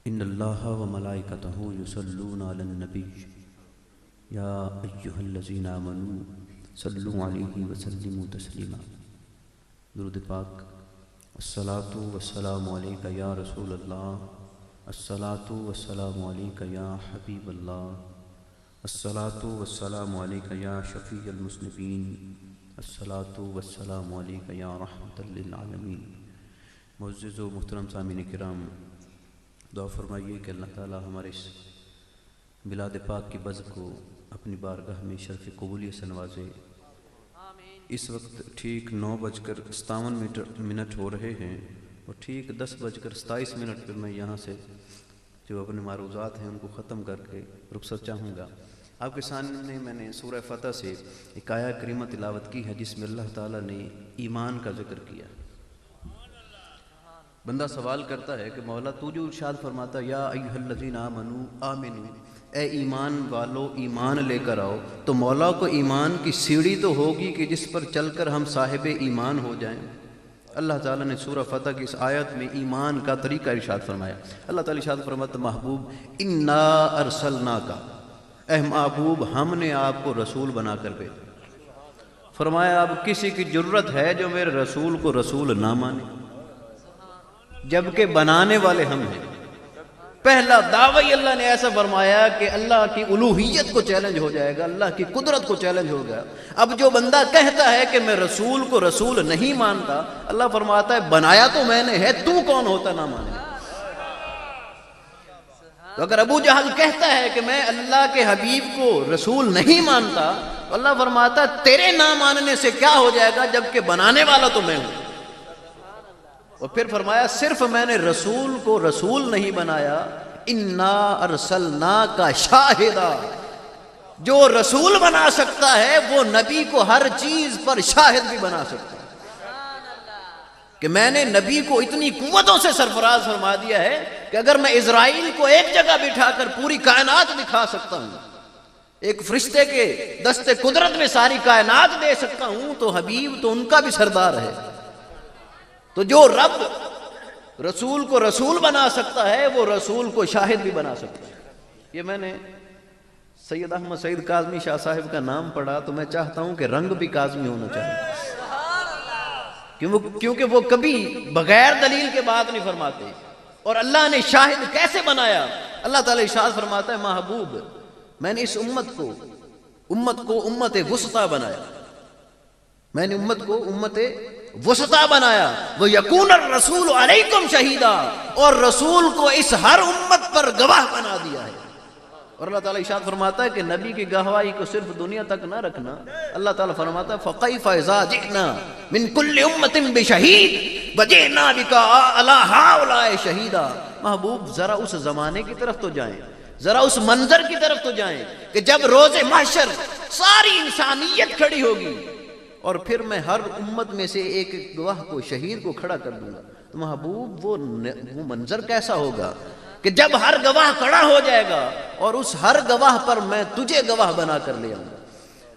ان اللہ و ملائکتہ یصلون علی النبی یا ایہا الذین آمنوا صلوا علیہ وسلموا تسلیما۔ درود پاک۔ الصلاۃ والسلام علیک یا رسول اللہ، الصلاۃ والسلام علیک یا حبیب اللہ، الصلاۃ والسلام علیک یا شفیع المذنبین، الصلاۃ والسلام علیک یا رحمۃ للعالمین۔ معزز و محترم سامعین کرام، دعا فرمائیے کہ اللہ تعالی ہمارے اس میلاد پاک کی بز کو اپنی بارگاہ میں شرف قبولیت سے نوازے۔ اس وقت ٹھیک 9:57 ہو رہے ہیں اور ٹھیک 10:27 پر میں یہاں سے جو اپنے معروضات ہیں ان کو ختم کر کے رخصت چاہوں گا۔ آپ کے سامنے میں نے سورہ فتح سے ایک آیہ کریمہ تلاوت کی ہے جس میں اللہ تعالیٰ نے ایمان کا ذکر کیا۔ بندہ سوال کرتا ہے کہ مولا تو جو ارشاد فرماتا یا ایھا الذین آمنوا آمنو، اے ایمان والو ایمان لے کر آؤ، تو مولا کو ایمان کی سیڑھی تو ہوگی کہ جس پر چل کر ہم صاحب ایمان ہو جائیں۔ اللہ تعالیٰ نے سورہ فتح کی اس آیت میں ایمان کا طریقہ ارشاد فرمایا۔ اللہ تعالیٰ ارشاد فرماتا محبوب انا ارسلناک، اے محبوب ہم نے آپ کو رسول بنا کر بھیجا۔ فرمایا اب کسی کی جرت ہے جو میرے رسول کو رسول نہ مانے، جبکہ بنانے والے ہم ہیں۔ پہلا دعوی اللہ نے ایسا فرمایا کہ اللہ کی الوہیت کو چیلنج ہو جائے گا، اللہ کی قدرت کو چیلنج ہوگا۔ اب جو بندہ کہتا ہے کہ میں رسول کو رسول نہیں مانتا، اللہ فرماتا ہے بنایا تو میں نے ہے، تو کون ہوتا نہ مانے؟ تو اگر ابو جہل کہتا ہے کہ میں اللہ کے حبیب کو رسول نہیں مانتا، تو اللہ فرماتا ہے تیرے نہ ماننے سے کیا ہو جائے گا، جبکہ بنانے والا تو میں ہوں۔ اور پھر فرمایا صرف میں نے رسول کو رسول نہیں بنایا، انا ارسلناک شاہدا، جو رسول بنا سکتا ہے وہ نبی کو ہر چیز پر شاہد بھی بنا سکتا ہے۔ کہ میں نے نبی کو اتنی قوتوں سے سرفراز فرما دیا ہے کہ اگر میں اسرائیل کو ایک جگہ بٹھا کر پوری کائنات دکھا سکتا ہوں، ایک فرشتے کے دست قدرت میں ساری کائنات دے سکتا ہوں، تو حبیب تو ان کا بھی سردار ہے۔ تو جو رب رسول کو رسول بنا سکتا ہے وہ رسول کو شاہد بھی بنا سکتا ہے۔ یہ میں نے سید احمد سعید کاظمی شاہ صاحب کا نام پڑھا تو میں چاہتا ہوں کہ رنگ بھی کاظمی ہونا چاہیے، کیونکہ وہ کبھی بغیر دلیل کے بات نہیں فرماتے۔ اور اللہ نے شاہد کیسے بنایا؟ اللہ تعالیٰ ارشاد فرماتا ہے محبوب میں نے اس امت کو امت وسطیٰ بنایا، میں نے امت کو امت وسطیٰ بنایا، وہ یکون الرسول علیکم شہیدا، اور رسول کو اس ہر امت پر گواہ بنا دیا ہے۔ اور اللہ تعالیٰ ارشاد فرماتا ہے کہ نبی کی گواہی کو صرف دنیا تک نہ رکھنا، اللہ تعالیٰ فرماتا ہے فَقَيْفَ إِذَا جِئْنَا مِن كُلِّ أُمَّةٍ بِشَهِيدٍ وَجِئْنَا بِكَ عَلَىٰ هَٰؤُلَاءِ شَهِيدًا۔ محبوب ذرا اس زمانے کی طرف تو جائیں، ذرا اس منظر کی طرف تو جائیں کہ جب روز محشر ساری انسانیت کھڑی ہوگی اور پھر میں ہر امت میں سے ایک گواہ کو شہید کو کھڑا کر دوں گا، تو محبوب وہ منظر کیسا ہوگا کہ جب ہر گواہ کھڑا ہو جائے گا اور اس ہر گواہ پر میں تجھے گواہ بنا کر لے آؤں گا۔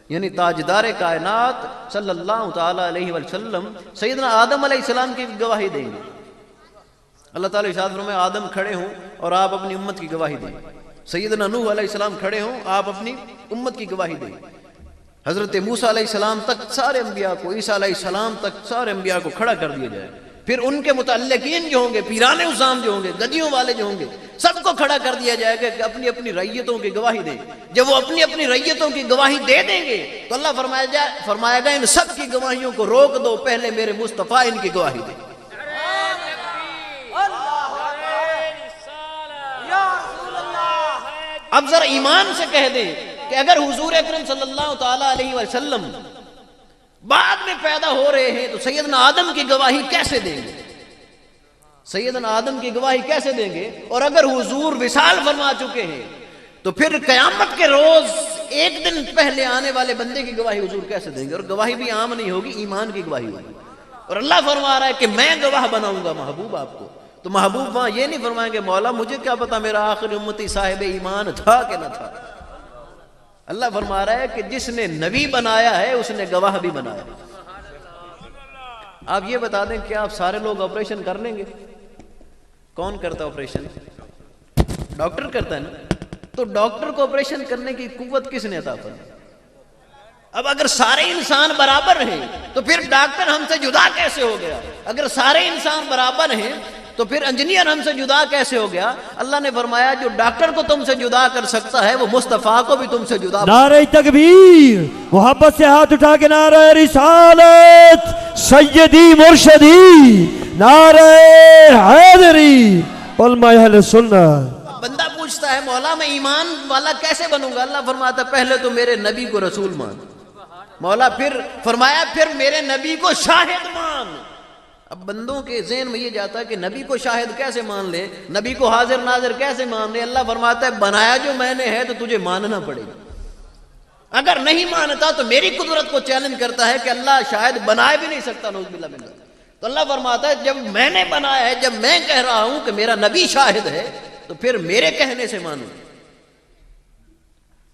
یعنی تاجدار کائنات صلی اللہ تعالیٰ علیہ وسلم سیدنا آدم علیہ السلام کی گواہی دیں گے۔ اللہ تعالیٰ ارشاد فرمائے آدم کھڑے ہوں اور آپ اپنی امت کی گواہی دیں، سیدنا نوح علیہ السلام کھڑے ہوں، آپ اپنی امت کی گواہی دیں، حضرت موسیٰ علیہ السلام تک سارے انبیاء کو، عیسیٰ علیہ السلام تک سارے انبیاء کو کھڑا کر دیا جائے، پھر ان کے متعلقین جو ہوں گے، پیران عظام جو ہوں گے، گدیوں والے جو ہوں گے، سب کو کھڑا کر دیا جائے گا کہ اپنی اپنی رعیتوں کی گواہی دیں۔ جب وہ اپنی اپنی رعیتوں کی گواہی دے دیں گے تو اللہ فرمائے گا ان سب کی گواہیوں کو روک دو، پہلے میرے مصطفیٰ ان کی گواہی دیں۔ اب ذرا ایمان سے کہہ دیں کہ اگر حضور اکرم صلی اللہ تعالیٰ علیہ وسلم بعد میں پیدا ہو رہے ہیں تو سیدنا آدم کی گواہی کیسے دیں گے؟ سیدنا آدم کی گواہی کیسے دیں گے؟ اور اگر حضور وصال فرما چکے ہیں تو پھر قیامت کے روز ایک دن پہلے آنے والے بندے کی گواہی حضور کیسے دیں گے؟ اور گواہی بھی عام نہیں ہوگی، ایمان کی گواہی ہوگی۔ اور اللہ فرما رہا ہے کہ میں گواہ بناؤں گا محبوب آپ کو۔ تو محبوب وہاں یہ نہیں فرمائیں گے مولا مجھے کیا پتا میرا آخری امتی صاحب ایمان تھا کہ نہ تھا۔ اللہ فرما رہا ہے کہ جس نے نبی بنایا ہے اس نے گواہ بھی بنایا۔ آپ یہ بتا دیں کہ آپ سارے لوگ آپریشن کر لیں گے؟ کون کرتا آپریشن؟ ڈاکٹر کرتا ہے نا، تو ڈاکٹر کو آپریشن کرنے کی قوت کس نے عطا فرمائی؟ اب اگر سارے انسان برابر ہیں تو پھر ڈاکٹر ہم سے جدا کیسے ہو گیا؟ اگر سارے انسان برابر ہیں تو پھر انجینئر ہم سے جدا کیسے ہو گیا؟ اللہ نے فرمایا جو ڈاکٹر کو تم سے جدا کر سکتا ہے وہ مصطفیٰ کو بھی تم سے جدا۔ نعرہ تکبیر، محبت سے ہاتھ اٹھا کے نعرہ رسالت، سیدی مرشدی، نعرہ حیدری، علماء اہل سنت۔ بندہ پوچھتا ہے مولا میں ایمان والا کیسے بنوں گا؟ اللہ فرماتا ہے پہلے تو میرے نبی کو رسول مان۔ مولا پھر فرمایا پھر میرے نبی کو شاہد مان۔ اب بندوں کے ذہن میں یہ جاتا ہے کہ نبی کو شاہد کیسے مان لے، نبی کو حاضر ناظر کیسے مان لے؟ اللہ فرماتا ہے بنایا جو میں نے ہے تو تجھے ماننا پڑے گا۔ اگر نہیں مانتا تو میری قدرت کو چیلنج کرتا ہے کہ اللہ شاید بنائے بھی نہیں سکتا، نعوذ باللہ من ذالک۔ تو اللہ فرماتا ہے جب میں نے بنایا ہے، جب میں کہہ رہا ہوں کہ میرا نبی شاہد ہے تو پھر میرے کہنے سے مانو۔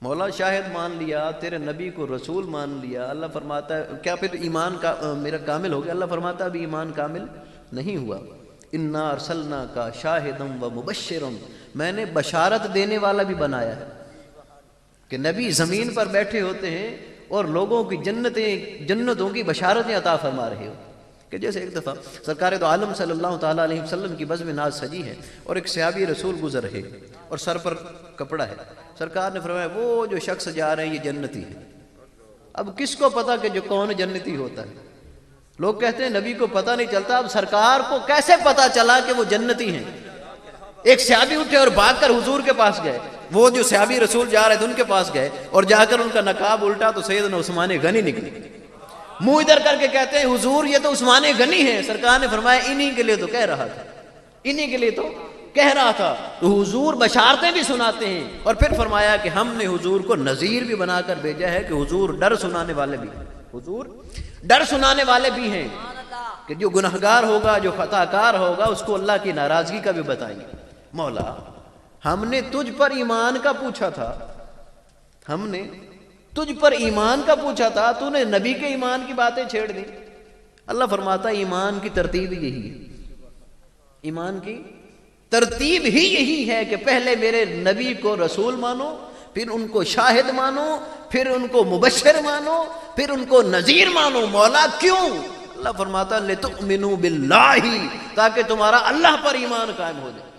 مولا شاہد مان لیا، تیرے نبی کو رسول مان لیا، اللہ فرماتا ہے کیا پھر ایمان کا میرا کامل ہو گیا؟ اللہ فرماتا ہے ابھی ایمان کامل نہیں ہوا۔ انا ارسلناک شاہدا و مبشرا، میں نے بشارت دینے والا بھی بنایا ہے کہ نبی زمین پر بیٹھے ہوتے ہیں اور لوگوں کی جنتوں کی بشارتیں عطا فرما رہے ہو۔ کہ جیسے ایک دفعہ سرکار دو عالم صلی اللہ تعالیٰ علیہ وسلم کی بزم ناز سجی ہے اور ایک صحابی رسول گزر رہے اور سر پر کپڑا ہے، سرکار نے فرمایا وہ جو شخص جا رہے ہیں یہ جنتی ہے۔ اب کس کو پتا کہ جو کون جنتی ہوتا ہے؟ لوگ کہتے ہیں نبی کو پتہ نہیں چلتا، اب سرکار کو کیسے پتا چلا کہ وہ جنتی ہیں؟ ایک صحابی اٹھے اور بھاگ کر حضور کے پاس گئے، وہ جو صحابی رسول جا رہے تھے ان کے پاس گئے اور جا کر ان کا نقاب الٹا تو سیدنا عثمان غنی نکلے، منہ ادھر کر کے کہتے ہیں حضور یہ تو عثمان غنی ہیں۔ سرکار نے فرمایا انہی کے لیے تو کہہ رہا تھا، انہی کے لیے تو کہہ رہا تھا۔ تو حضور بشارتیں بھی سناتے ہیں اور پھر فرمایا کہ ہم نے حضور کو نذیر بھی بنا کر بھیجا ہے کہ حضور ڈر سنانے والے بھی ہیں، حضور ڈر سنانے والے بھی ہیں کہ جو گنہگار ہوگا، جو خطا کار ہوگا اس کو اللہ کی ناراضگی کا بھی بتائیں گے۔ مولا ہم نے تجھ پر ایمان کا پوچھا تھا، ہم نے تجھ پر ایمان کا پوچھا تھا، تو نے نبی کے ایمان کی باتیں چھیڑ دی۔ اللہ فرماتا ہے ایمان کی ترتیب یہی ہے، ایمان کی ترتیب ہی یہی ہے کہ پہلے میرے نبی کو رسول مانو، پھر ان کو شاہد مانو، پھر ان کو مبشر مانو، پھر ان کو نذیر مانو۔ مولا کیوں؟ اللہ فرماتا ہے لِتُؤْمِنُوا بِاللَّهِ، تاکہ تمہارا اللہ پر ایمان قائم ہو جائے۔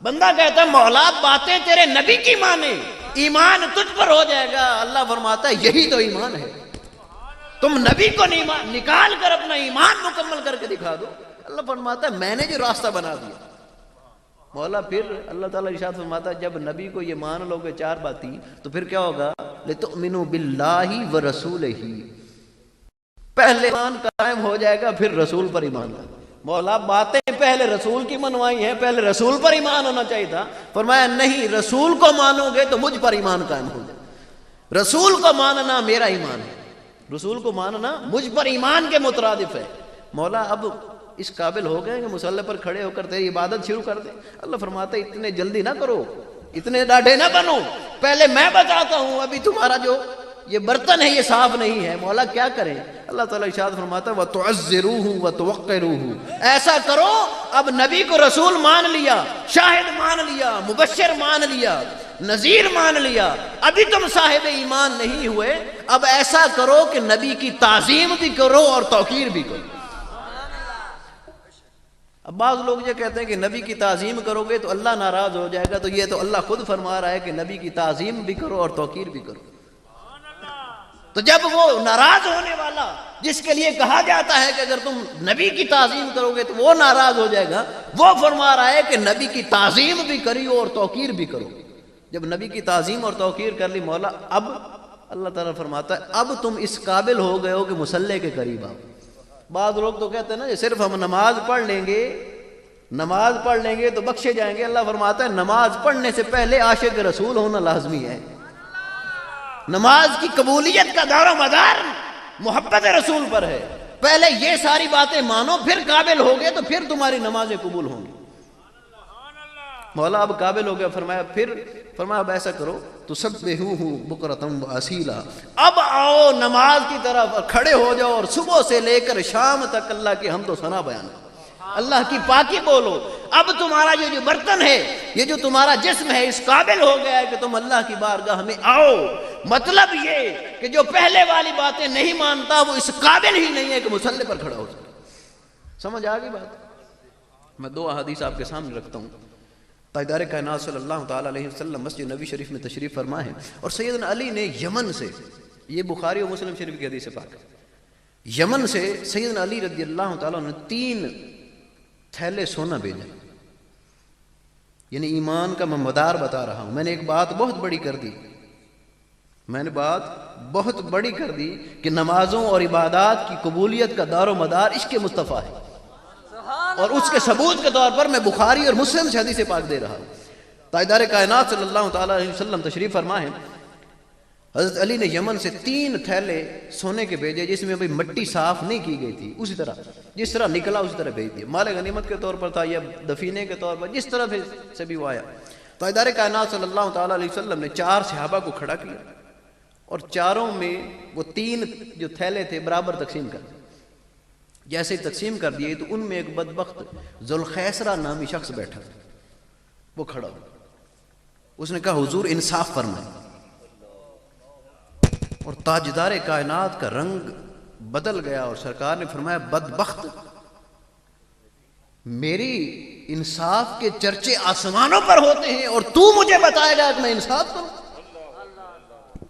بندہ کہتا ہے مولا باتیں تیرے نبی کی مانے، ایمان تجھ پر ہو جائے گا۔ اللہ فرماتا ہے یہی تو ایمان ہے، تم نبی کو نکال کر اپنا ایمان مکمل کر کے دکھا دو۔ اللہ فرماتا ہے میں نے جو راستہ بنا دیا۔ مولا پھر اللہ تعالیٰ ارشاد فرماتا ہے جب نبی کو یہ مان لو گے چار باتیں تو پھر کیا ہوگا؟ لِتُؤْمِنُوا بِاللَّهِ وَرَسُولِهِ، پہلے ایمان قائم ہو جائے گا پھر رسول پر ایمان لانا۔ مولا باتیں پہلے رسول کی منوائی ہیں، پہلے رسول پر ایمان ہونا چاہیے تھا۔ فرمایا نہیں، رسول کو مانو گے تو مجھ پر ایمان قائم ہو جائے۔ رسول کو ماننا میرا ایمان ہے، رسول کو ماننا مجھ پر ایمان کے مترادف ہے۔ مولا اب اس قابل ہو گئے کہ مصلی پر کھڑے ہو کر تیری عبادت شروع کر دیں؟ اللہ فرماتا ہے اتنے جلدی نہ کرو، اتنے ڈاڈے نہ بنو، پہلے میں بتاتا ہوں، ابھی تمہارا جو یہ برتن ہے یہ صاف نہیں ہے۔ مولا کیا کریں؟ اللہ تعالیٰ ارشاد فرماتا ہے وَتُعَزِّرُوهُ وَتُوَقِّرُوهُ، ایسا کرو اب نبی کو رسول مان لیا، شاہد مان لیا، مبشر مان لیا، نذیر مان لیا، ابھی تم صاحب ایمان نہیں ہوئے، اب ایسا کرو کہ نبی کی تعظیم بھی کرو اور توقیر بھی کرو۔ اب بعض لوگ یہ کہتے ہیں کہ نبی کی تعظیم کرو گے تو اللہ ناراض ہو جائے گا، تو یہ تو اللہ خود فرما رہا ہے کہ نبی کی تعظیم بھی کرو اور توقیر بھی کرو۔ تو جب وہ ناراض ہونے والا جس کے لیے کہا جاتا ہے کہ اگر تم نبی کی تعظیم کرو گے تو وہ ناراض ہو جائے گا، وہ فرما رہا ہے کہ نبی کی تعظیم بھی کریو اور توقیر بھی کرو۔ جب نبی کی تعظیم اور توقیر کر لی مولا، اب اللہ تعالیٰ فرماتا ہے اب تم اس قابل ہو گئے ہو کہ مصلی کے قریب آؤ۔ بعض لوگ تو کہتے ہیں نا صرف ہم نماز پڑھ لیں گے تو بخشے جائیں گے۔ اللہ فرماتا ہے نماز پڑھنے سے پہلے عاشق رسول ہونا لازمی ہے۔ نماز کی قبولیت کا دار و مدار محبت رسول پر ہے۔ پہلے یہ ساری باتیں مانو، پھر قابل ہو گئے تو پھر تمہاری نمازیں قبول ہوں گی۔ مولا اب قابل ہو گیا، فرمایا اب ایسا کرو تو سبحوہ بکرۃ واسیلا، اب آؤ نماز کی طرف کھڑے ہو جاؤ اور صبح سے لے کر شام تک اللہ کی حمد و ثنا بیان کرو، اللہ کی پاکی بولو۔ اب تمہارا جو برتن ہے یہ جو تمہارا جسم ہے اس قابل ہو گیا ہے کہ تم اللہ کی بارگاہ میں آؤ. مطلب یہ کہ جو پہلے والی باتیں نہیں مانتا وہ اس قابل ہی نہیں ہے کہ مصلی پر کھڑا ہو سکے. سمجھ آ گئی بات؟ میں 2 احادیث آپ کے سامنے رکھتا ہوں. تاجدار کائنات صلی اللہ تعالیٰ علیہ وسلم مسجد نبی شریف میں تشریف فرما ہے اور سیدنا علی نے یمن سے، یہ بخاری و مسلم شریف کی حدیث پاک ہے، یمن سے سیدنا علی رضی اللہ تعالیٰ نے 3 تھیلے سونا بھیجا. یعنی ایمان کا میں مدار بتا رہا ہوں. میں نے ایک بات بہت بڑی کر دی، میں نے بات بہت بڑی کر دی کہ نمازوں اور عبادات کی قبولیت کا دار و مدار عشق مصطفیٰ ہے، اور اس کے ثبوت کے طور پر میں بخاری اور مسلم سے حدیث پاک دے رہا ہوں. تاجدار کائنات صلی اللہ تعالیٰ علیہ وسلم تشریف فرما ہے. حضرت علی نے یمن سے 3 تھیلے سونے کے بھیجے جس میں ابھی مٹی صاف نہیں کی گئی تھی، اسی طرح جس طرح نکلا اسی طرح بھیج دیا. مال غنیمت کے طور پر تھا یا دفینے کے طور پر، جس طرح سے بھی وہ آیا. تاجدار کائنات صلی اللہ تعالیٰ علیہ وسلم نے 4 صحابہ کو کھڑا کیا اور چاروں میں وہ 3 جو تھیلے تھے برابر تقسیم کر دیے. جیسے تقسیم کر دیے تو ان میں ایک بدبخت ذوالخیسرہ نامی شخص بیٹھا تھا، وہ کھڑا ہوا. اس نے کہا حضور انصاف فرمائیں، اور تاجدار کائنات کا رنگ بدل گیا اور سرکار نے فرمایا بدبخت، میری انصاف کے چرچے آسمانوں پر ہوتے ہیں اور تو مجھے بتائے گا کہ میں انصاف کروں؟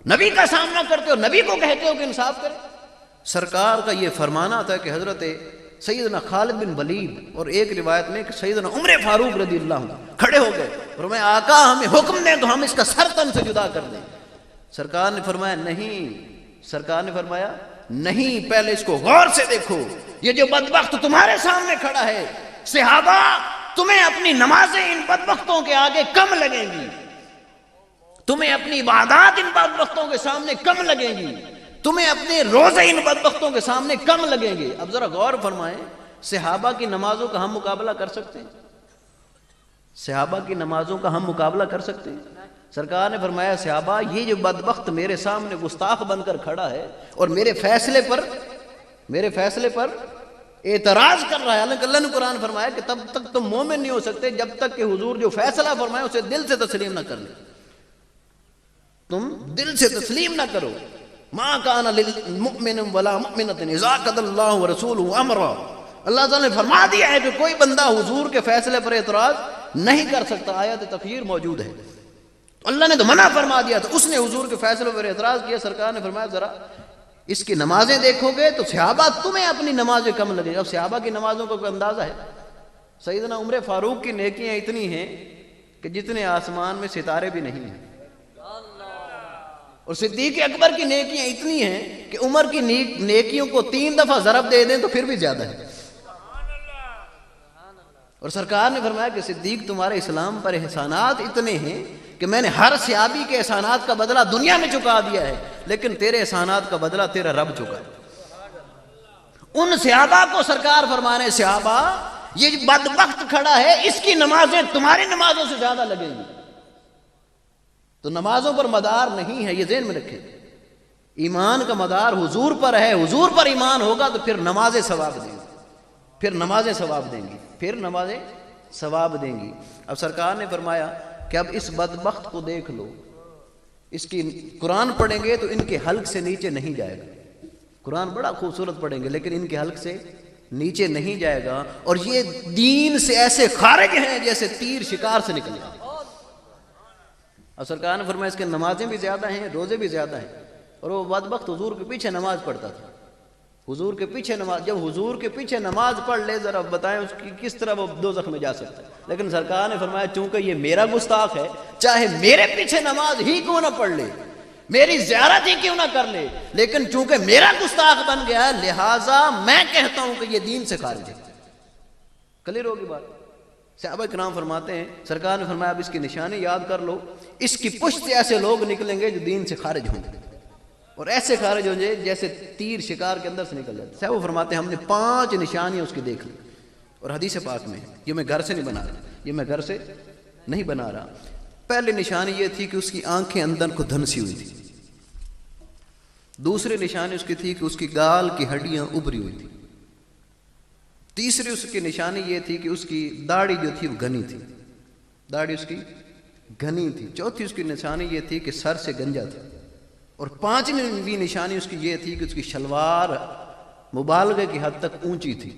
نبی کا سامنا کرتے ہو، نبی کو کہتے ہو کہ انصاف کرے. سرکار کا یہ فرمانا تھا کہ حضرت سیدنا خالد بن ولید اور ایک روایت میں کہ سیدنا عمر فاروق رضی اللہ عنہ کھڑے ہو گئے اور میں آقا ہمیں حکم دیں تو ہم اس کا سر تن سے جدا کر دیں. سرکار نے فرمایا نہیں، سرکار نے فرمایا نہیں، پہلے اس کو غور سے دیکھو. یہ جو بدبخت تمہارے سامنے کھڑا ہے، صحابہ تمہیں اپنی نمازیں ان بدبختوں کے آگے کم لگیں گی، تمہیں اپنی عبادات ان بدبختوں کے سامنے کم لگیں گی، تمہیں اپنے روزے ان بدبختوں کے سامنے کم لگیں گے. اب ذرا غور فرمائیں، صحابہ کی نمازوں کا ہم مقابلہ کر سکتے ہیں؟ صحابہ کی نمازوں کا ہم مقابلہ کر سکتے ہیں؟ سرکار نے فرمایا صحابہ یہ جو بدبخت میرے سامنے گستاخ بن کر کھڑا ہے اور میرے فیصلے پر اعتراض کر رہا ہے، حالانکہ اللہ نے قرآن فرمایا کہ تب تک تم مومن نہیں ہو سکتے جب تک کہ حضور جو فیصلہ فرمائے اسے دل سے تسلیم نہ کر لیں. تم دل سے تسلیم نہ کرو. ما کان للمؤمن ولا مؤمنۃ اذا قضى اللہ ورسولہ امرا، اللہ تعالیٰ نے فرما دیا ہے کہ کوئی بندہ حضور کے فیصلے پر اعتراض نہیں کر سکتا. آیت تخیر موجود ہے. اللہ نے تو منع فرما دیا تو اس نے حضور کے فیصلے پر اعتراض کیا. سرکار نے فرمایا ذرا اس کی نمازیں دیکھو گے تو صحابہ تمہیں اپنی نمازیں کم لگیں. اب صحابہ کی نمازوں کا کوئی اندازہ ہے؟ سیدنا عمر فاروق کی نیکیاں اتنی ہیں کہ جتنے آسمان میں ستارے بھی نہیں ہیں، اور صدیق اکبر کی نیکیاں اتنی ہیں کہ عمر کی نیکیوں کو 3 دفعہ ضرب دے دیں تو پھر بھی زیادہ ہے. اور سرکار نے فرمایا کہ صدیق تمہارے اسلام پر احسانات اتنے ہیں کہ میں نے ہر صحابی کے احسانات کا بدلہ دنیا میں چکا دیا ہے، لیکن تیرے احسانات کا بدلہ تیرا رب چکا ہے. ان صحابہ کو سرکار فرمانے صحابہ یہ بدبخت کھڑا ہے، اس کی نمازیں تمہاری نمازوں سے زیادہ لگیں گی. تو نمازوں پر مدار نہیں ہے، یہ ذہن میں رکھیں. ایمان کا مدار حضور پر ہے. حضور پر ایمان ہوگا تو پھر نمازیں ثواب دیں گی، پھر نمازیں ثواب دیں گی، پھر نمازیں ثواب دیں گی. اب سرکار نے فرمایا کہ اب اس بدبخت کو دیکھ لو، اس کی قرآن پڑھیں گے تو ان کے حلق سے نیچے نہیں جائے گا. قرآن بڑا خوبصورت پڑھیں گے لیکن ان کے حلق سے نیچے نہیں جائے گا، اور یہ دین سے ایسے خارج ہیں جیسے تیر شکار سے نکل جائے. اور سرکار نے فرمایا اس کے نمازیں بھی زیادہ ہیں، روزے بھی زیادہ ہیں. اور وہ بدبخت حضور کے پیچھے نماز پڑھتا تھا. حضور کے پیچھے نماز، جب حضور کے پیچھے نماز پڑھ لے ذرا بتائیں اس کی کس طرح وہ دوزخ میں جا سکتا ہے. لیکن سرکار نے فرمایا چونکہ یہ میرا گستاخ ہے، چاہے میرے پیچھے نماز ہی کیوں نہ پڑھ لے، میری زیارت ہی کیوں نہ کر لے، لیکن چونکہ میرا گستاخ بن گیا ہے لہٰذا میں کہتا ہوں کہ یہ دین سے خارج ہے. کلیئر ہوگی بات؟ صحابہ کرام فرماتے ہیں سرکار نے فرمایا اب اس کی نشانی یاد کر لو، اس کی پشت سے ایسے لوگ نکلیں گے جو دین سے خارج ہوں گے، اور ایسے خارج ہوں گے جیسے تیر شکار کے اندر سے نکل جاتے. صاحب وہ فرماتے ہیں ہم نے 5 نشانیاں اس کی دیکھ لی، اور حدیث پاک میں یہ میں گھر سے نہیں بنا رہا، یہ میں گھر سے نہیں بنا رہا. پہلی نشانی یہ تھی کہ اس کی آنکھیں اندر کو دھنسی ہوئی تھی. دوسری نشانی اس کی تھی کہ اس کی گال کی ہڈیاں ابری ہوئی تھی. تیسری اس کی نشانی یہ تھی کہ اس کی داڑھی جو تھی وہ گھنی تھی. داڑھی اس کی گھنی تھی۔ چوتھی اس کی نشانی یہ تھی کہ سر سے گنجا تھا، اور پانچویں نشانی اس کی یہ تھی کہ اس کی شلوار مبالغے کی حد تک اونچی تھی۔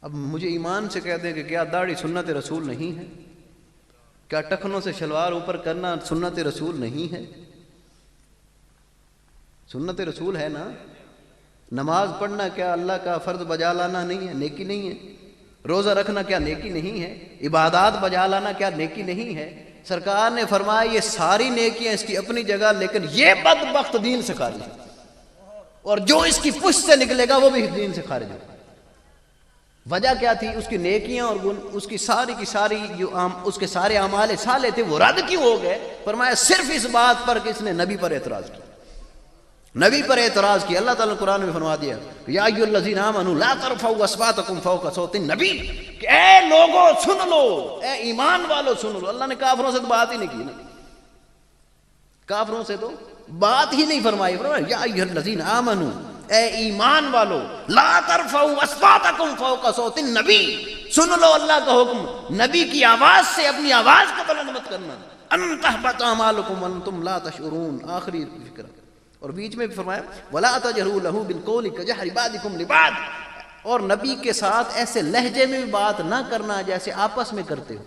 اب مجھے ایمان سے کہتے ہیں کہ کیا داڑھی سنت رسول نہیں ہے؟ کیا ٹخنوں سے شلوار اوپر کرنا سنت رسول نہیں ہے؟ سنت رسول ہے نا۔ نماز پڑھنا کیا اللہ کا فرض بجا لانا نہیں ہے، نیکی نہیں ہے؟ روزہ رکھنا کیا نیکی نہیں ہے؟ عبادات بجا لانا کیا نیکی نہیں ہے؟ سرکار نے فرمایا یہ ساری نیکیاں اس کی اپنی جگہ، لیکن یہ بدبخت دین سے خارج ہے، اور جو اس کی پشت سے نکلے گا وہ بھی دین سے خارج ہوگا۔ وجہ کیا تھی؟ اس کی نیکیاں اور اس کی ساری جو اس کے سارے اعمال صالح تھے وہ رد کیوں ہو گئے؟ فرمایا صرف اس بات پر کہ اس نے نبی پر اعتراض کیا، نبی پر اعتراض کیا۔ اللہ تعالیٰ نے قرآن میں فرما دیا یا ایھا الذین آمنوا لا ترفعوا اصواتکم فوق صوت النبی، کہ اے لوگو سن لو، اے ایمان والو سن لو۔ اللہ نے کافروں سے تو بات ہی نہیں کی نا، کافروں سے تو بات ہی نہیں فرمائی۔ فرمایا یا ایھا الذین آمنوا، اے ایمان والو، لا ترفعوا اصواتکم فوق صوت النبی، سن لو اللہ کا حکم، نبی کی آواز سے اپنی آواز کو بلند مت کرنا، ان تحبط اعمالکم وانتم لا تشعرون، آخری فکر۔ اور بیچ میں بھی فرمایا وَلَا تَجْهَرُوا لَهُ بِالْقَوْلِ كَجَهْرِ بَعْضِكُمْ لِبَعْضٍ، اور نبی کے ساتھ ایسے لہجے میں بھی بات نہ کرنا جیسے آپس میں کرتے ہو۔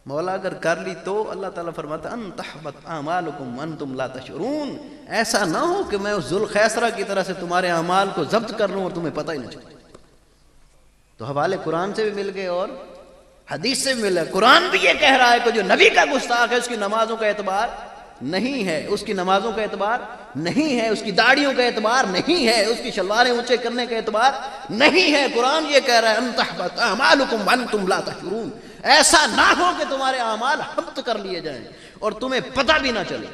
مولا اگر کر لی تو اللہ تعالیٰ فرماتا ان تحبط اعمالکم وانتم لا تشعرون، ایسا نہ ہو کہ میں اس ذوالخیسرہ کی طرح سے تمہارے اعمال کو ضبط کر لوں اور تمہیں پتہ ہی نہ چلے۔ تو حوالے قرآن سے بھی مل گئے اور حدیث سے بھی مل گئے۔ قرآن بھی یہ کہہ رہا ہے کہ جو نبی کا گستاخ ہے اس کی نمازوں کا اعتبار نہیں ہے، اس کی نمازوں کا اعتبار نہیں ہے، اس کی داڑھیوں کا اعتبار نہیں ہے، اس کی شلواریں اونچے کرنے کا اعتبار نہیں ہے۔ قرآن یہ کہہ رہا ہے ان تحبط اعمالکم وانتم لا تشعرون، ایسا نہ ہو کہ تمہارے اعمال حبط کر لیے جائیں اور تمہیں پتہ بھی نہ چلے۔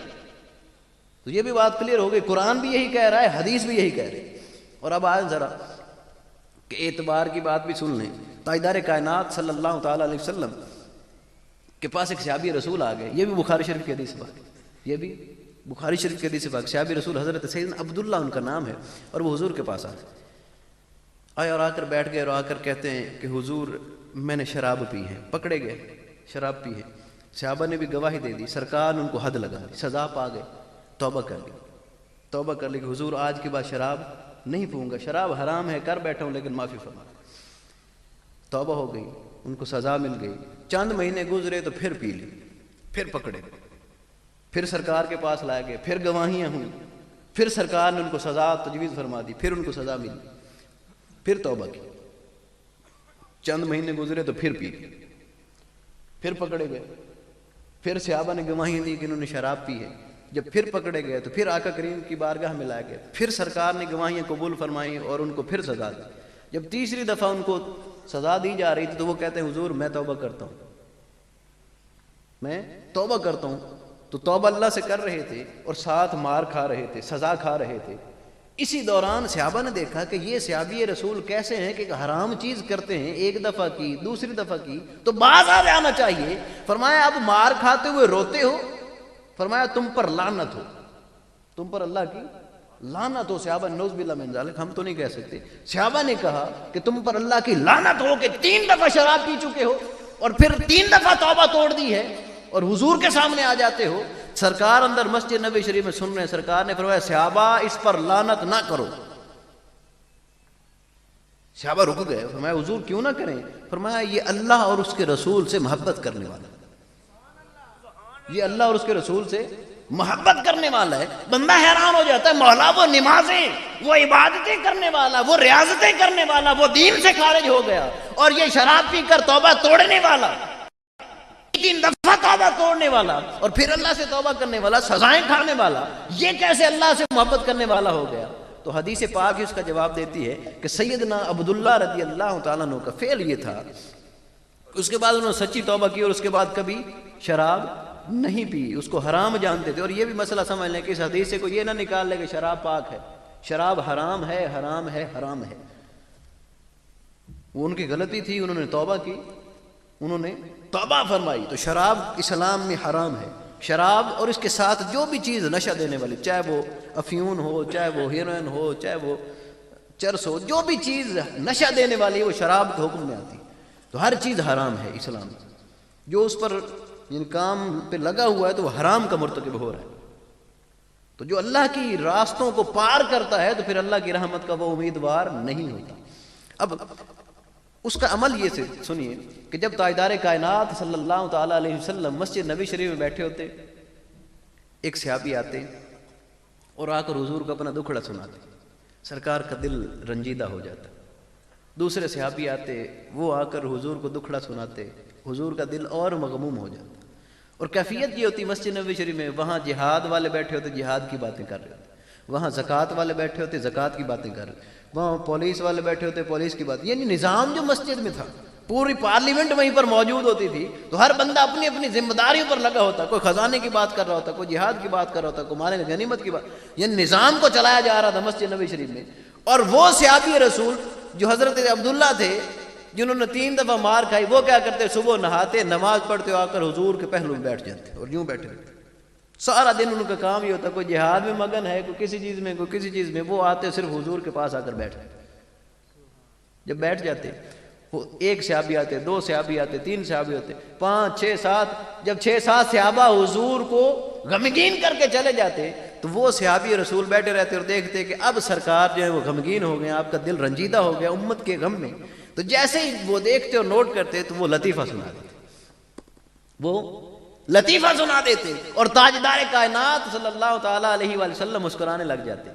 تو یہ بھی بات کلیئر ہو گئی، قرآن بھی یہی کہہ رہا ہے، حدیث بھی یہی کہہ رہی ہے۔ اور اب آئے ذرا کہ اعتبار کی بات بھی سن لیں۔ تاجدار کائنات صلی اللہ تعالیٰ علیہ وسلم کے پاس ایک صحابی رسول آ گئے، یہ بھی بخاری شریف کی حدیث بات، یہ بھی بخاری شریف کی حدیث پاک۔ صحابی رسول حضرت سیدنا عبداللہ ان کا نام ہے، اور وہ حضور کے پاس آئے اور آ کر بیٹھ گئے اور آ کر کہتے ہیں کہ حضور میں نے شراب پی ہے۔ پکڑے گئے، شراب پی ہے۔ صحابہ نے بھی گواہی دے دی، سرکار نے ان کو حد لگا دی، سزا پا گئے، توبہ کر لی، توبہ کر لی کہ حضور آج کے بعد شراب نہیں پیوں گا، شراب حرام ہے، کر بیٹھا ہوں لیکن معافی فرما۔ توبہ ہو گئی، ان کو سزا مل گئی۔ چند مہینے گزرے تو پھر پی لی، پھر پکڑے گئے، پھر سرکار کے پاس لائے گئے، پھر گواہیاں ہوئیں، پھر سرکار نے ان کو سزا تجویز فرما دی، پھر ان کو سزا ملی، پھر توبہ کی۔ چند مہینے گزرے تو پھر پی لی، پھر پکڑے گئے، پھر صحابہ نے گواہی دی کہ انہوں نے شراب پی ہے۔ جب پھر پکڑے گئے تو پھر آقا کریم کی بارگاہ میں لائے گئے، پھر سرکار نے گواہیاں قبول فرمائیں اور ان کو پھر سزا دی۔ جب تیسری دفعہ ان کو سزا دی جا رہی تھی تو وہ کہتے ہیں حضور میں توبہ کرتا ہوں، میں توبہ کرتا ہوں۔ تو توبہ اللہ سے کر رہے تھے اور ساتھ مار کھا رہے تھے، سزا کھا رہے تھے۔ اسی دوران صحابہ نے دیکھا کہ یہ صحابی رسول کیسے ہیں کہ حرام چیز کرتے ہیں، ایک دفعہ کی، دوسری دفعہ کی تو باز آ جانا چاہیے۔ فرمایا اب مار کھاتے ہوئے روتے ہو؟ فرمایا تم پر لعنت ہو، تم پر اللہ کی لعنت ہو۔ صحابہ نعوذ باللہ من ذالک، ہم تو نہیں کہہ سکتے۔ صحابہ نے کہا کہ تم پر اللہ کی لعنت ہو کہ 3 دفعہ شراب پی چکے ہو اور پھر 3 دفعہ توبہ توڑ دی ہے اور حضور کے سامنے آ جاتے ہو۔ سرکار اندر مسجد نبی شریف میں سن رہے ہیں، سرکار نے فرمایا صحابہ اس پر لعنت نہ کرو۔ صحابہ رک گئے، فرمایا حضور کیوں نہ کریں؟ فرمایا یہ اللہ اور اس کے رسول سے محبت کرنے والا ہے، یہ اللہ اور اس کے رسول سے محبت کرنے والا ہے۔ بندہ حیران ہو جاتا ہے، مولا وہ نمازیں، وہ عبادتیں کرنے والا، وہ ریاضتیں کرنے والا، وہ دین سے خارج ہو گیا، اور یہ شراب پی کر توبہ توڑنے والا، 3 دفعہ توبہ توڑنے والا اور پھر اللہ سے توبہ کرنے والا، سزائیں کھانے والا، یہ کیسے اللہ سے محبت کرنے والا ہو گیا؟ تو حدیث پاک اس کا جواب دیتی ہے کہ سیدنا عبداللہ رضی اللہ تعالیٰ عنہ کا فعل یہ تھا، اس کے بعد انہوں نے سچی توبہ کی اور اس کے بعد کبھی شراب نہیں پی، اس کو حرام جانتے تھے۔ اور یہ بھی مسئلہ سمجھ لیں کہ اس حدیث سے کوئی یہ نہ نکال لے کہ شراب پاک ہے، شراب حرام ہے، حرام ہے، حرام ہے۔ وہ ان کی غلطی تھی، انہوں نے توبہ کی، انہوں نے توبہ فرمائی۔ تو شراب اسلام میں حرام ہے، شراب اور اس کے ساتھ جو بھی چیز نشہ دینے والی، چاہے وہ افیون ہو، چاہے وہ ہیروئن ہو، چاہے وہ چرس ہو، جو بھی چیز نشہ دینے والی وہ شراب کے حکم میں آتی۔ تو ہر چیز حرام ہے اسلام میں، جو اس پر یعنی کام پہ لگا ہوا ہے تو وہ حرام کا مرتکب ہو رہا ہے۔ تو جو اللہ کی راستوں کو پار کرتا ہے تو پھر اللہ کی رحمت کا وہ امیدوار نہیں ہوتا۔ اب اس کا عمل یہ سے سنیے کہ جب تاجدار کائنات صلی اللہ تعالیٰ علیہ وسلم مسجد نبی شریف میں بیٹھے ہوتے، ایک صحابی آتے اور آ کر حضور کو اپنا دکھڑا سناتے، سرکار کا دل رنجیدہ ہو جاتا۔ دوسرے صحابی آتے، وہ آ کر حضور کو دکھڑا سناتے، حضور کا دل اور مغموم ہو جاتا۔ اور کیفیت یہ ہوتی مسجد نبوی شریف میں، وہاں جہاد والے بیٹھے ہوتے جہاد کی باتیں کر رہے ہوتے، وہاں زکوٰۃ والے بیٹھے ہوتے زکوٰۃ کی باتیں کر رہے، وہاں پولیس والے بیٹھے ہوتے پولیس کی بات، یعنی نظام جو مسجد میں تھا، پوری پارلیمنٹ وہیں پر موجود ہوتی تھی، تو ہر بندہ اپنی اپنی ذمہ داریوں پر لگا ہوتا، کوئی خزانے کی بات کر رہا ہوتا، کوئی جہاد کی بات کر رہا ہوتا، کوئی مال غنیمت کی بات، یعنی نظام کو چلایا جا رہا تھا مسجد نبوی شریف میں۔ اور وہ صحابی رسول جو حضرت عبداللہ تھے جنہوں نے 3 دفعہ مار کھائی، وہ کیا کرتے، صبح نہاتے نماز پڑھتے آ کر حضور کے پہلو میں بیٹھ جاتے اور یوں بیٹھے رہتے، سارا دن ان کا کام یہ ہوتا، کوئی جہاد میں مگن ہے، کوئی کسی چیز میں، کوئی کسی چیز میں، وہ آتے صرف حضور کے پاس آ کر بیٹھتے۔ جب بیٹھ جاتے، وہ 1 صحابی آتے، 2 صحابی آتے، 3 صحابی ہوتے، 5 6 7، جب 6 7 صحابہ حضور کو غمگین کر کے چلے جاتے تو وہ صحابی رسول بیٹھے رہتے اور دیکھتے کہ اب سرکار جو ہے وہ غمگین ہو گئے، آپ کا دل رنجیدہ ہو گیا امت کے غم میں۔ تو جیسے ہی وہ دیکھتے اور نوٹ کرتے تو وہ لطیفہ سنا دیتے، وہ لطیفہ سنا دیتے، اور تاجدار کائنات صلی اللہ تعالیٰ علیہ وآلہ وسلم مسکرانے لگ جاتے۔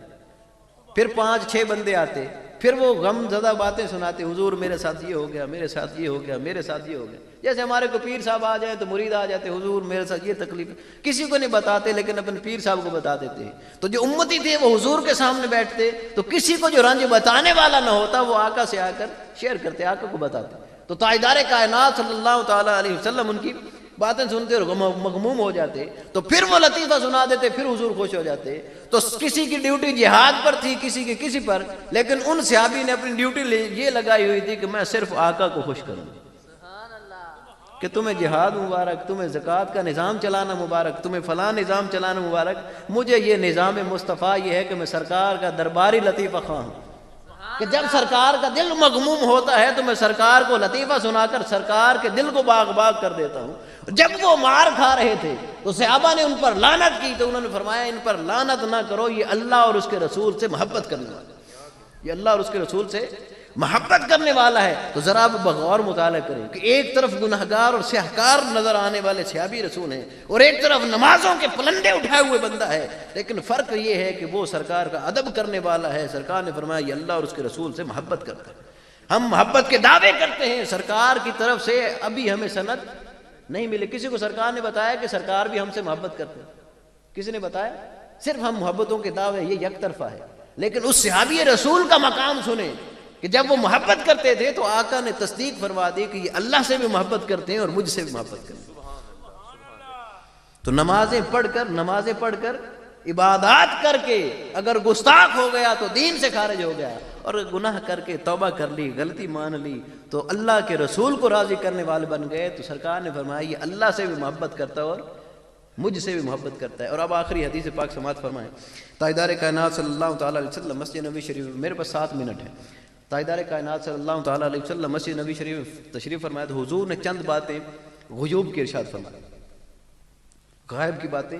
پھر 5 6 بندے آتے، پھر وہ غم زدہ باتیں سناتے، حضور میرے ساتھ یہ ہو گیا، میرے ساتھ یہ ہو گیا، میرے ساتھ یہ ہو گیا۔ جیسے ہمارے کو پیر صاحب آ جائیں تو مرید آ جاتے، حضور میرے ساتھ یہ تکلیف، کسی کو نہیں بتاتے لیکن اپنے پیر صاحب کو بتا دیتے ہیں۔ تو جو امتی تھے وہ حضور کے سامنے بیٹھتے تو کسی کو جو رنج بتانے والا نہ ہوتا وہ آقا سے آ کر شیئر کرتے، آقا کو بتاتے۔ تو تاجدار کائنات صلی اللہ تعالیٰ علیہ وسلم ان کی باتیں سنتے اور مغموم ہو جاتے، تو پھر وہ لطیفہ سنا دیتے، پھر حضور خوش ہو جاتے۔ تو کسی کی ڈیوٹی جہاد پر تھی، کسی کی کسی پر، لیکن ان صحابی نے اپنی ڈیوٹی یہ لگائی ہوئی تھی کہ میں صرف آقا کو خوش کروں، کہ تمہیں جہاد مبارک، تمہیں زکوٰۃ کا نظام چلانا مبارک، تمہیں فلاں نظام چلانا مبارک، مجھے یہ نظام مصطفیٰ یہ ہے کہ میں سرکار کا درباری لطیفہ خواہ ہوں، کہ جب سرکار کا دل مغموم ہوتا ہے تو میں سرکار کو لطیفہ سنا کر سرکار کے دل کو باغ باغ کر دیتا ہوں۔ جب وہ مار کھا رہے تھے تو صحابہ نے ان پر لعنت کی، تو انہوں نے فرمایا ان پر لعنت نہ کرو، یہ اللہ اور اس کے رسول سے محبت کرنے والا ہے، یہ اللہ اور اس کے رسول سے محبت کرنے والا ہے۔ تو ذرا آپ بغور مطالعہ کریں کہ ایک طرف گناہگار اور سیاہکار نظر آنے والے صحابی رسول ہیں اور ایک طرف نمازوں کے پلندے اٹھائے ہوئے بندہ ہے، لیکن فرق یہ ہے کہ وہ سرکار کا ادب کرنے والا ہے۔ سرکار نے فرمایا یہ اللہ اور اس کے رسول سے محبت کرتا ہے۔ ہم محبت کے دعوے کرتے ہیں، سرکار کی طرف سے ابھی ہمیں سند نہیں ملے۔ کسی کو سرکار نے بتایا کہ سرکار بھی ہم سے محبت کرتے ہیں؟ کسی نے بتایا؟ صرف ہم محبتوں کے دعوے، یہ یک طرفہ ہے۔ لیکن اس صحابی رسول کا مقام سنیں کہ جب وہ محبت کرتے تھے تو آقا نے تصدیق فرما دی کہ یہ اللہ سے بھی محبت کرتے ہیں اور مجھ سے بھی محبت کرتے ہیں۔ تو نمازیں پڑھ کر عبادات کر کے اگر گستاخ ہو گیا تو دین سے خارج ہو گیا، اور گناہ کر کے توبہ کر لی، غلطی مان لی تو اللہ کے رسول کو راضی کرنے والے بن گئے۔ تو سرکار نے فرمایا یہ اللہ سے بھی محبت کرتا ہے اور مجھ سے بھی محبت کرتا ہے۔ اور اب آخری حدیث پاک سماعت فرمائیں۔ تاجدار کائنات صلی اللہ تعالیٰ علیہ وسلم مسجد نبوی شریف، میرے پاس 7 منٹ ہے۔ تاجدار کائنات صلی اللہ تعالیٰ علیہ وسلم مسجد نبوی شریف تشریف فرمایا تو حضور نے چند باتیں غیوب کی ارشاد فرمائی، غائب کی باتیں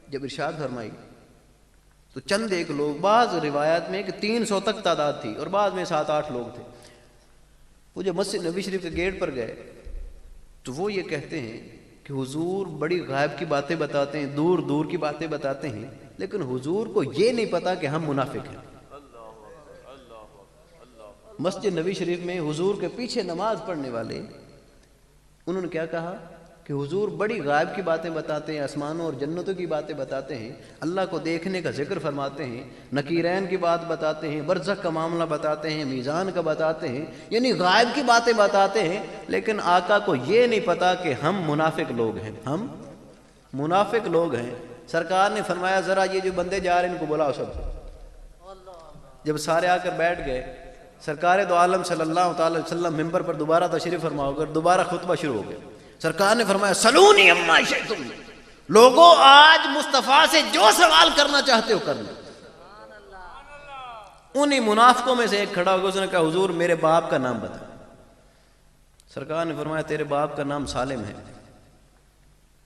جب ارشاد فرمائی تو چند ایک لوگ، بعض روایات میں کہ 300 تک تعداد تھی اور بعض میں 7 8 لوگ تھے، وہ جو مسجد نبوی شریف کے گیٹ پر گئے تو وہ یہ کہتے ہیں کہ حضور بڑی غائب کی باتیں بتاتے ہیں، دور دور کی باتیں بتاتے ہیں، لیکن حضور کو یہ نہیں پتا کہ ہم منافق ہیں۔ مسجد نبوی شریف میں حضور کے پیچھے نماز پڑھنے والے انہوں نے کیا کہا کہ حضور بڑی غائب کی باتیں بتاتے ہیں، آسمانوں اور جنتوں کی باتیں بتاتے ہیں، اللہ کو دیکھنے کا ذکر فرماتے ہیں، نکیرین کی بات بتاتے ہیں، برزخ کا معاملہ بتاتے ہیں، میزان کا بتاتے ہیں، یعنی غائب کی باتیں بتاتے ہیں، لیکن آقا کو یہ نہیں پتا کہ ہم منافق لوگ ہیں، ہم منافق لوگ ہیں۔ سرکار نے فرمایا ذرا یہ جو بندے جا رہے ہیں ان کو بلاؤ سب سے۔ جب سارے آ کر بیٹھ گئے، سرکار دو عالم صلی اللہ تعالی وسلم ممبر پر دوبارہ تشریف فرما کر دوبارہ خطبہ شروع ہو گیا۔ سرکار نے فرمایا سلونی اما شئتم، لوگوں آج مصطفیٰ سے جو سوال کرنا چاہتے ہو کر لو۔ انہی منافقوں میں سے ایک کھڑا ہو گیا، اس نے کہا حضور میرے باپ کا نام بتا۔ سرکار نے فرمایا تیرے باپ کا نام سالم ہے.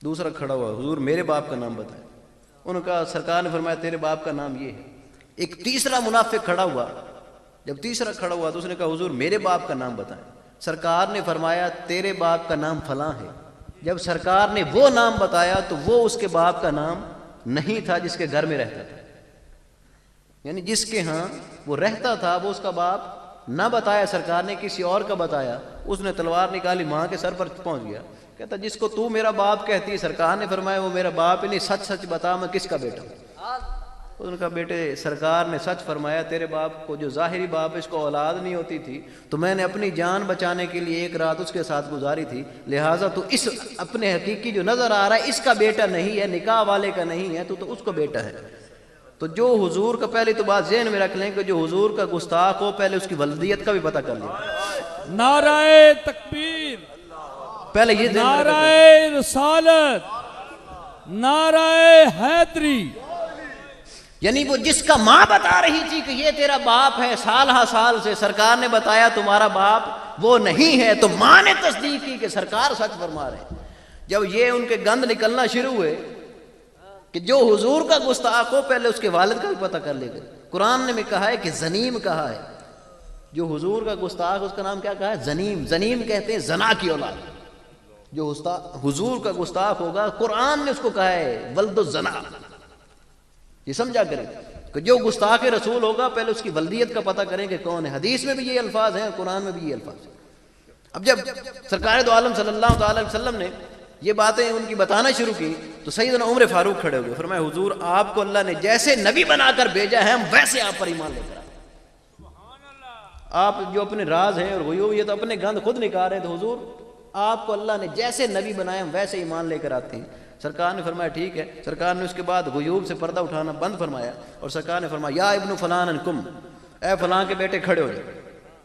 دوسرا کھڑا ہوا, حضور میرے باپ کا نام بتائیں. انہوں نے کہا, سرکار نے فرمایا تیرے باپ کا نام یہ ہے. ایک تیسرا منافق کھڑا ہوا. جب تیسرا کھڑا ہوا تو اس نے کہا, حضور میرے باپ کا نام بتائیں. سرکار نے فرمایا تیرے باپ کا نام فلاں ہے. جب سرکار نے وہ نام بتایا تو وہ اس کے باپ کا نام نہیں تھا جس کے گھر میں رہتا تھا. یعنی جس کے ہاں وہ رہتا تھا وہ اس کا باپ نہ بتایا, سرکار نے کسی اور کا بتایا. اس نے تلوار نکالی, ماں کے سر پر پہنچ گیا. کہتا جس کو تو میرا باپ کہتی ہے, سرکار نے فرمایا وہ میرا باپ ہی نہیں, سچ سچ بتا میں کس کا بیٹا ہوں. اس نے کہا, بیٹے سرکار نے سچ فرمایا, تیرے باپ کو جو ظاہری باپ اس کو اولاد نہیں ہوتی تھی تو میں نے اپنی جان بچانے کے لیے ایک رات اس کے ساتھ گزاری تھی, لہٰذا تو اس اپنے حقیقی جو نظر آ رہا ہے اس کا بیٹا نہیں ہے, نکاح والے کا نہیں ہے, تو اس کو بیٹا ہے. تو جو حضور کا, پہلے تو بات ذہن میں رکھ لیں کہ جو حضور کا گستاخ ہو پہلے اس کی ولدیت کا بھی پتہ کر لیں. نعرہ تکبیر, پہلے یہ نعرہ رسالت, نعرہ حیدری. یعنی وہ جس کا ماں بتا رہی تھی کہ یہ تیرا باپ ہے, سال ہا سال سے سرکار نے بتایا تمہارا باپ وہ نہیں ہے, تو ماں نے تصدیق کی کہ سرکار سچ فرما رہے ہیں. جب یہ ان کے گند نکلنا شروع ہوئے کہ جو حضور کا گستاخ ہو پہلے اس کے والد کا بھی پتہ کر لے گا. قرآن نے میں کہا ہے کہ زنیم کہا ہے, جو حضور کا گستاخ اس کا نام کیا کہا ہے, زنیم. زنیم کہتے ہیں زنا کی اولاد. جو حضور کا گستاخ ہوگا قرآن نے اس کو کہا ہے ولد الزنا. یہ سمجھا کریں کہ جو گستاخ رسول ہوگا پہلے اس کی ولدیت کا پتہ کریں کہ کون ہے. حدیث میں بھی یہ الفاظ ہیں, قرآن میں بھی یہ الفاظ ہیں. اب جب سرکار دو عالم صلی اللہ تعالی علیہ وسلم نے یہ باتیں ان کی بتانا شروع کی تو سیدنا عمر فاروق کھڑے ہوئے, فرمایا حضور آپ کو اللہ نے جیسے نبی بنا کر بھیجا ہے ہم ویسے آپ پر ایمان لے کر آئے. آپ جو اپنے راز ہیں اور غیوب یہ تو اپنے گند خود نکال رہے ہیں, تو حضور آپ کو اللہ نے جیسے نبی بنائے ہم ویسے ایمان لے کر آتے ہیں. سرکار نے فرمایا ٹھیک ہے. سرکار نے اس کے بعد غیوب سے پردہ اٹھانا بند فرمایا اور سرکار نے فرمایا یا ابن فلان کم, اے فلاں کے بیٹے کھڑے ہو جائے.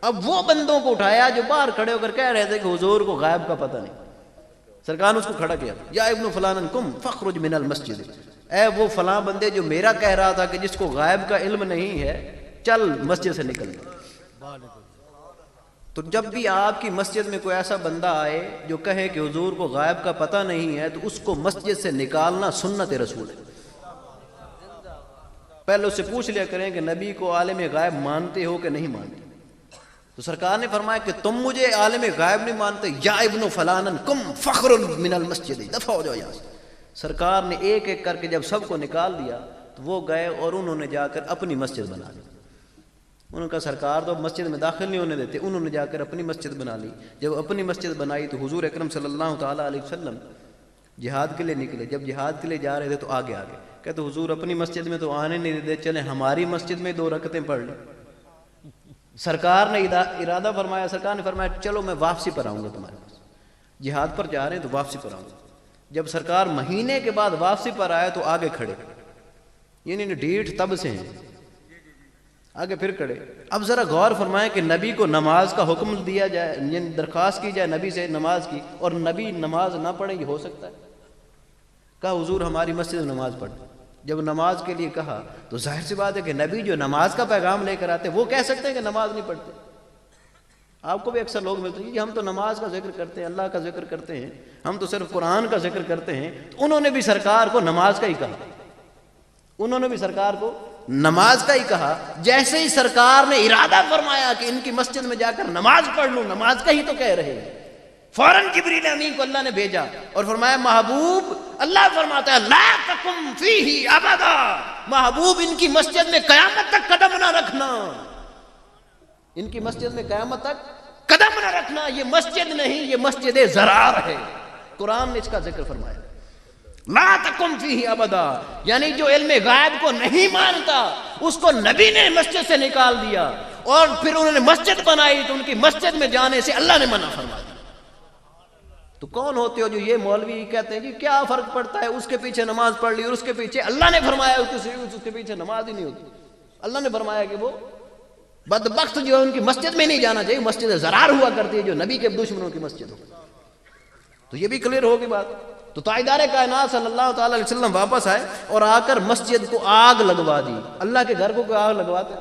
اب وہ بندوں کو اٹھایا جو باہر کھڑے ہو کر کہہ رہے تھے کہ حضور کو غائب کا پتہ نہیں. سرکار نے اس کو کھڑا کیا, یا ابن فلان کم فخرج من المسجد, اے وہ فلاں بندے جو میرا کہہ رہا تھا کہ جس کو غائب کا علم نہیں ہے چل مسجد سے نکل. تو جب بھی آپ کی مسجد میں کوئی ایسا بندہ آئے جو کہے کہ حضور کو غائب کا پتہ نہیں ہے تو اس کو مسجد سے نکالنا سنت رسول ہے. پہلے اس سے پوچھ لیا کریں کہ نبی کو عالم غائب مانتے ہو کہ نہیں مانتے. تو سرکار نے فرمایا کہ تم مجھے عالم غائب نہیں مانتے, یا ابن فلان کم فخر من المسجد, دفع ہو جاؤ یہاں سے. سرکار نے ایک ایک کر کے جب سب کو نکال دیا تو وہ گئے اور انہوں نے جا کر اپنی مسجد بنا لی. انہوں نے کہا سرکار تو مسجد میں داخل نہیں ہونے دیتے. انہوں نے جا کر اپنی مسجد بنا لی. جب اپنی مسجد بنائی تو حضور اکرم صلی اللہ تعالیٰ علیہ وسلم جہاد کے لیے نکلے. جب جہاد کے لیے جا رہے تھے تو آگے کہتے حضور اپنی مسجد میں تو آنے نہیں دیتے, چلیں ہماری مسجد میں 2 رکعتیں پڑھ لیں. سرکار نے ارادہ فرمایا, سرکار نے فرمایا چلو میں واپسی پر آؤں گا تمہارے پاس. جہاد پر جا رہے ہیں تو واپسی پر آؤں گا. جب سرکار مہینے کے بعد واپسی پر آئے تو آگے کھڑے, یعنی ڈیٹ تب سے ہیں, آگے پھر کھڑے. اب ذرا غور فرمائیں کہ نبی کو نماز کا حکم دیا جائے, یعنی درخواست کی جائے نبی سے نماز کی, اور نبی نماز نہ پڑھے, یہ ہو سکتا ہے؟ کہا حضور ہماری مسجد میں نماز پڑھ. جب نماز کے لیے کہا تو ظاہر سی بات ہے کہ نبی جو نماز کا پیغام لے کر آتے وہ کہہ سکتے ہیں کہ نماز نہیں پڑھتے. آپ کو بھی اکثر لوگ ملتے ہیں کہ ہم تو نماز کا ذکر کرتے ہیں, اللہ کا ذکر کرتے ہیں, ہم تو صرف قرآن کا ذکر کرتے ہیں. تو انہوں نے بھی سرکار کو نماز کا ہی کہا, انہوں نے بھی سرکار کو نماز کا ہی کہا. جیسے ہی سرکار نے ارادہ فرمایا کہ ان کی مسجد میں جا کر نماز پڑھ لوں, نماز کا ہی تو کہہ رہے ہیں, فوراً جبریل امین کو اللہ نے بھیجا اور فرمایا محبوب, اللہ فرماتا ہے لا تقم فیہ ابدا, محبوب ان کی مسجد میں قیامت تک قدم نہ رکھنا, ان کی مسجد میں قیامت تک قدم نہ رکھنا. یہ مسجد نہیں, یہ مسجد ضرار ہے. قرآن نے اس کا ذکر فرمایا لا تقم فیہ ابدا, یعنی جو علم غائب کو نہیں مانتا اس کو نبی نے مسجد سے نکال دیا, اور پھر انہوں نے مسجد بنائی تو ان کی مسجد میں جانے سے اللہ نے منع فرما دیا. تو کون ہوتے ہو جو یہ مولوی کہتے ہیں کہ کیا فرق پڑتا ہے, اس کے پیچھے نماز پڑھ لی اور اس کے پیچھے اللہ نے فرمایا اس کے پیچھے نماز ہی نہیں ہوتی. اللہ نے فرمایا کہ وہ بدبخت جو ہے ان کی مسجد میں نہیں جانا چاہیے, مسجد ضرار ہوا کرتی ہے جو نبی کے دشمنوں کی مسجد ہو. تو یہ بھی کلیئر ہوگی بات. تو تاجدار کائنات صلی اللہ تعالی علیہ وسلم واپس آئے اور آ کر مسجد کو آگ لگوا دی. اللہ کے گھر کو کوئی آگ لگواتے,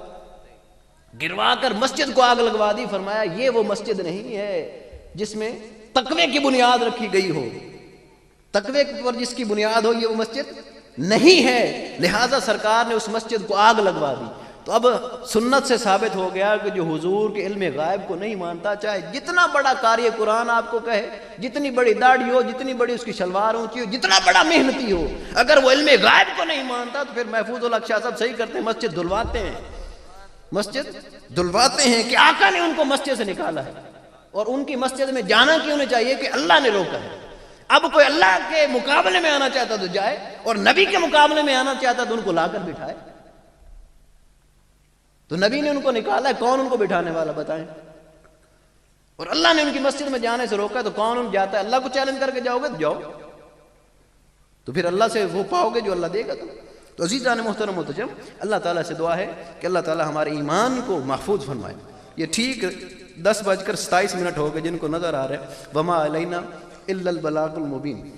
گروا کر مسجد کو آگ لگوا دی. فرمایا یہ وہ مسجد نہیں ہے جس میں تقوی کی بنیاد رکھی گئی ہو، تقوی پر جس کی بنیاد ہو، یہ وہ مسجد نہیں ہے، لہٰذا سرکار نے اس مسجد کو آگ لگوا دی۔ تو اب سنت سے ثابت ہو گیا کہ جو حضور کے علم غائب کو نہیں مانتا، چاہے جتنا بڑا قاری قرآن آپ کو کہے، جتنی بڑی داڑھی ہو، جتنی بڑی اس کی شلوار اونچی ہو، جتنا بڑا محنتی ہو، اگر وہ علم غائب کو نہیں مانتا تو پھر محفوظ الحق شاہ صاحب صحیح کرتے ہیں، مسجد دھلواتے ہیں، مسجد دھلواتے ہیں کہ آقا نے ان کو مسجد سے نکالا ہے، اور ان کی مسجد میں جانا کیوں نہیں چاہیے کہ اللہ نے روکا ہے۔ اب کوئی اللہ کے مقابلے میں آنا چاہتا تو جائے، اور نبی کے مقابلے میں آنا چاہتا تو ان کو لا کر بٹھائے۔ تو نبی نے ان کو نکالا ہے، کون ان کو بٹھانے والا بتائیں؟ اور اللہ نے ان کی مسجد میں جانے سے روکا ہے، تو کون ان جاتا ہے؟ اللہ کو چیلنج کر کے جاؤ گے تو جاؤ، تو پھر اللہ سے وہ پاؤ گے جو اللہ دے گا۔ تو عزیزان محترم محتشم، اللہ تعالیٰ سے دعا ہے کہ اللہ تعالیٰ ہمارے ایمان کو محفوظ فرمائے۔ یہ ٹھیک 10:27 ہو گئے، جن کو نظر آ رہا ہے وما علینا الا البلاغ المبین۔